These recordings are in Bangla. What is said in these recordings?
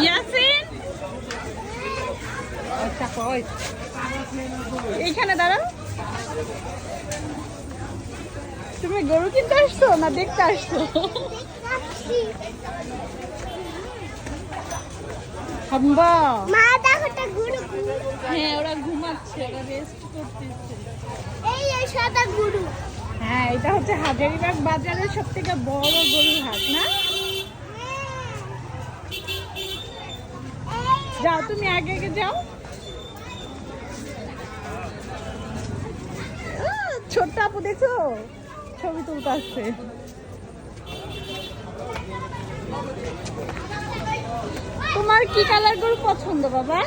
ইয়াসিন এইখানে দাঁড়াও। তুমি গরু কিনতে আসছো না দেখতে আসছো? হ্যাঁ, ওরা ঘুমাচ্ছে, ওরা রেস্ট করতেছে। হ্যাঁ, এটা হচ্ছে হাজারীবাগ বাজারের সব থেকে বড় গরুর হাট না? যাও তুমি আগে আগে যাও। ছোট্ট আপু দেখো ছবি তুলতে আসছে। তোমার কি কালার গরু পছন্দ বাবা?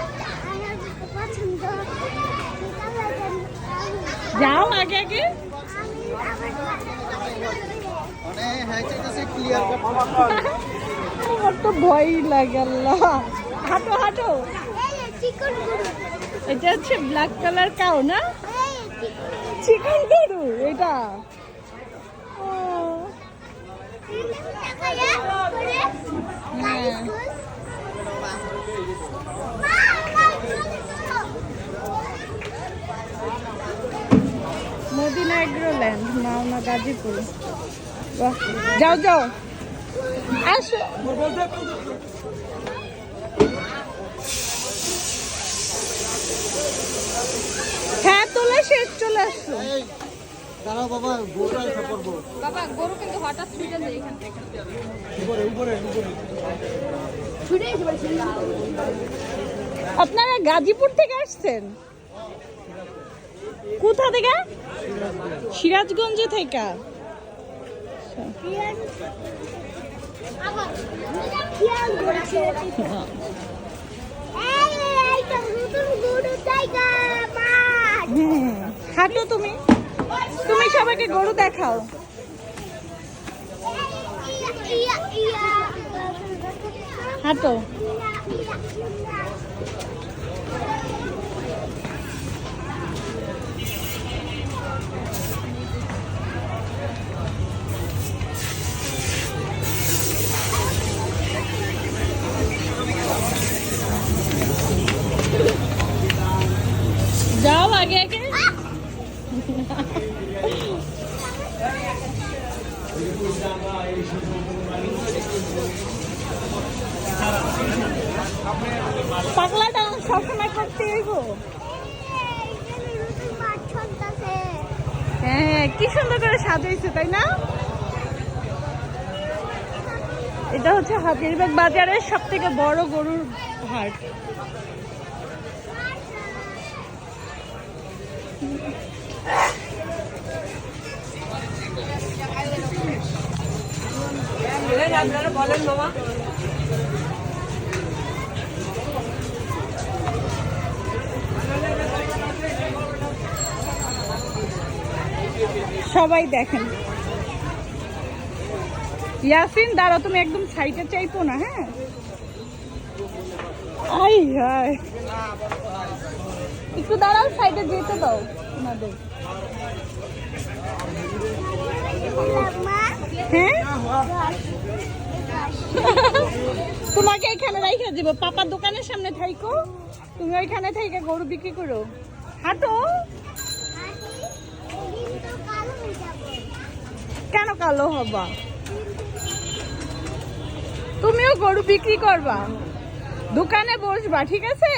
যাও আগে আগে। আমার তো ভয় লাগে আল্লাহ। হাঁটো হাঁটো। এটা হচ্ছে ব্ল্যাক কালার কাউ না? চিকন গরু এটা। মদিনা এগ্রোল্যান্ড, মাওনা গাজীপুর। যাও যাও আসো। হ্যাঁ তোলা শেষ, চলে আসছো। দাঁড়াও বাবা, গরুটা এসে পড়বো। বাবা গরু কিন্তু হঠাৎ ছুটে যায় এখান থেকে। উপরে উপরে উপরে আপনারা গাজীপুর থেকে আসছেন? কোথা থেকে? সিরাজগঞ্জ থেকে। হাঁটো তুমি, তুমি সবাইকে গরু দেখাও। হাঁটো। যাও আগে আগে। পাগলাটা সবসময় করতে হইব। হ্যাঁ, কি সুন্দর করে সাজাইছে তাই না? এটা হচ্ছে হাজারীবাগ বাজারের সব থেকে বড় গরুর হাট। বলেন মামা। সবাই দেখেন। ইয়াসিন দাঁড়াও, তুমি একদম সাইডে চাইতো না। হ্যাঁ, আই হায়, একটু দাঁড়াও, সাইডে যেতে দাও তোমাদের। হ্যাঁ, তোমাকে এখানে রাইখা দিব, পাপার দোকানের সামনে থাইকো, তুমি ওইখানে থেকে গরু বিক্রি করো। হাঁটো। কেন কালো হবা? তুমিও গরু বিক্রি করবা, দোকানে বসবা, ঠিক আছে?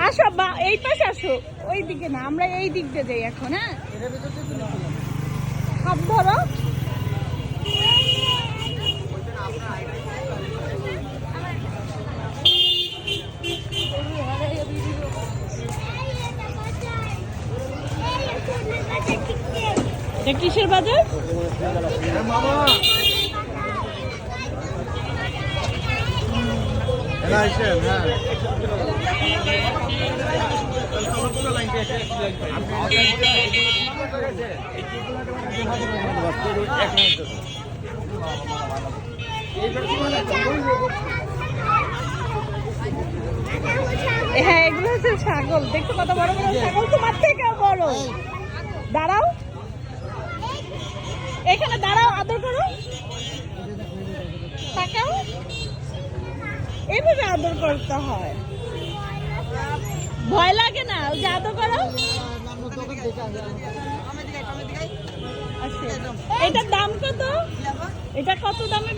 আসো বা এই পাশে আসো, ওই দিকে না, আমরা এই দিক দিয়ে যাই এখন। হ্যাঁ, হাত ধরো। কিসের বাজার? হ্যাঁ, এগুলো হচ্ছে ছাগল। দেখছো কত বড় বড় ছাগল, তোমার থেকে বড়। দাঁড়াও, এখানে দাঁড়াও, আদর করো। কিভাবে আদর করতে হয়? ভয় লাগে না? ওই যে আদর করো। আচ্ছা, এটার দাম কত? এটা কত দামে?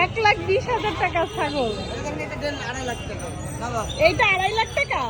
1,20,000 টাকা ছাগল। এইটা 2.5 লাখ টাকা।